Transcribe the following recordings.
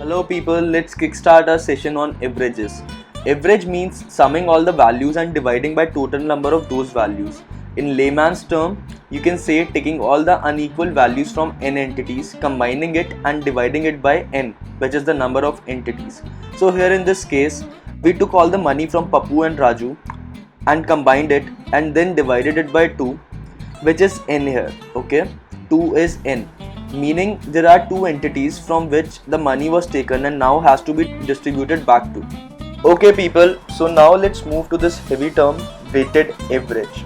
Hello people, let's kickstart our session on averages. Average means summing all the values and dividing by total number of those values. In layman's term, you can say taking all the unequal values from n entities, combining it and dividing it by n, which is the number of entities. So here in this case, we took all the money from Papu and Raju and combined it and then divided it by 2, which is n here. Okay, 2 is n, meaning there are two entities from which the money was taken and now has to be distributed back to. Okay people, so now let's move to this heavy term, weighted average.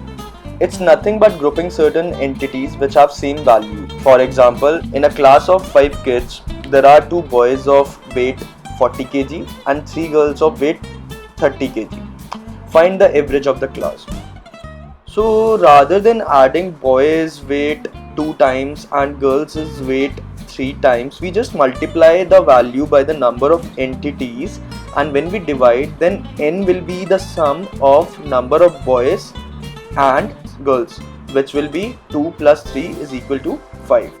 It's nothing but grouping certain entities which have same value. For example, in a class of 5 kids, there are 2 boys of weight 40 kg and 3 girls of weight 30 kg. Find the average of the class. So rather than adding boys weight 2 times and girls weight 3 times, we just multiply the value by the number of entities, and when we divide, then n will be the sum of number of boys and girls, which will be 2 plus 3 is equal to 5.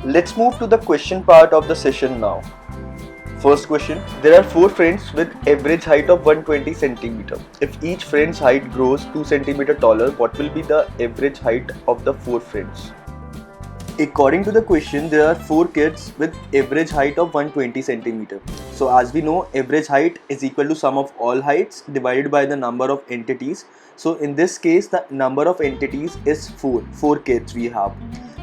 Let's move to the question part of the session now. First question, there are 4 friends with average height of 120 cm. If each friend's height grows 2 cm taller, what will be the average height of the 4 friends? According to the question, there are 4 kids with average height of 120 cm. So as we know, average height is equal to sum of all heights divided by the number of entities. So in this case, the number of entities is 4 kids we have.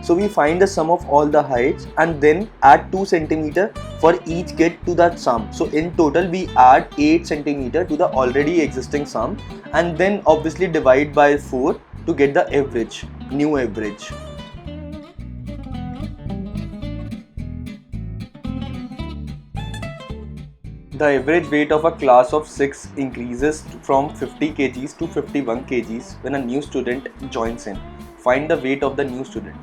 So we find the sum of all the heights and then add 2 cm for each kid to that sum. So in total we add 8 cm to the already existing sum and then obviously divide by 4 to get the average, new average. The average weight of a class of 6 increases from 50 kgs to 51 kgs when a new student joins in. Find the weight of the new student.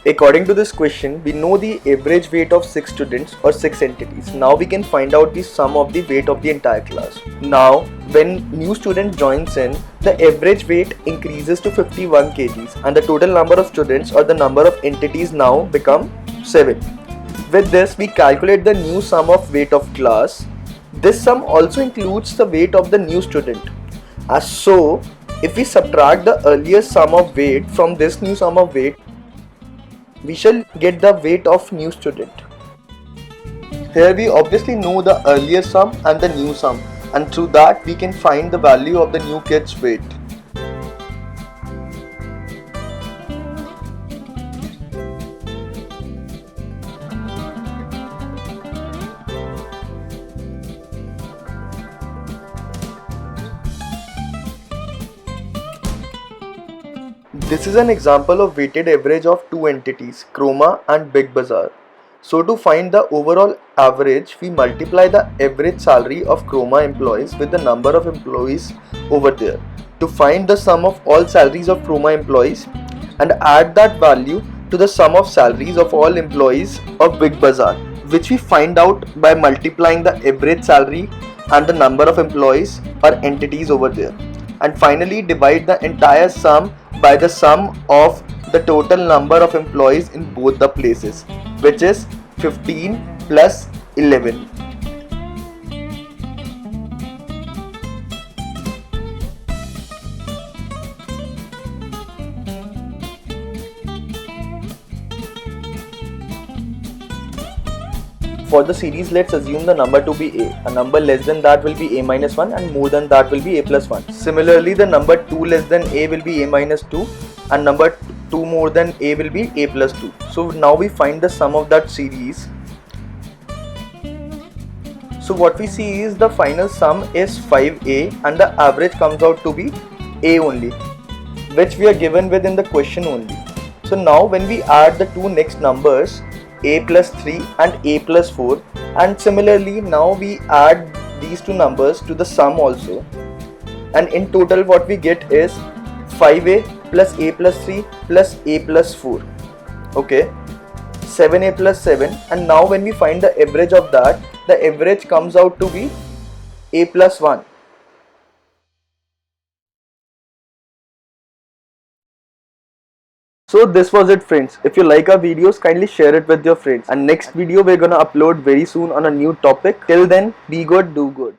According to this question, we know the average weight of 6 students or 6 entities. Now we can find out the sum of the weight of the entire class. Now, when new student joins in, the average weight increases to 51 kgs and the total number of students or the number of entities now become 7. With this, we calculate the new sum of weight of class. This sum also includes the weight of the new student. So, if we subtract the earlier sum of weight from this new sum of weight, we shall get the weight of new student. Here we obviously know the earlier sum and the new sum, and through that we can find the value of the new kid's weight. This is an example of weighted average of 2 entities, Croma and Big Bazaar. So to find the overall average, we multiply the average salary of Croma employees with the number of employees over there to find the sum of all salaries of Croma employees and add that value to the sum of salaries of all employees of Big Bazaar, which we find out by multiplying the average salary and the number of employees or entities over there, and finally divide the entire sum by the sum of the total number of employees in both the places, which is 15 plus 11. For the series, let's assume the number to be a. A number less than that will be a minus 1 and more than that will be a plus 1. Similarly, the number 2 less than a will be a minus 2 and number 2 more than a will be a plus 2. So now we find the sum of that series. So what we see is the final sum is 5a and the average comes out to be a only, which we are given with in the question only. So now when we add the two next numbers, a plus 3 and a plus 4, and similarly now we add these two numbers to the sum also, and in total what we get is 5a plus a plus 3 plus a plus 4, okay, 7a plus 7, and now when we find the average of that, the average comes out to be a plus 1. So this was it, friends. If you like our videos, kindly share it with your friends. And next video we're gonna upload very soon on a new topic. Till then, be good, do good.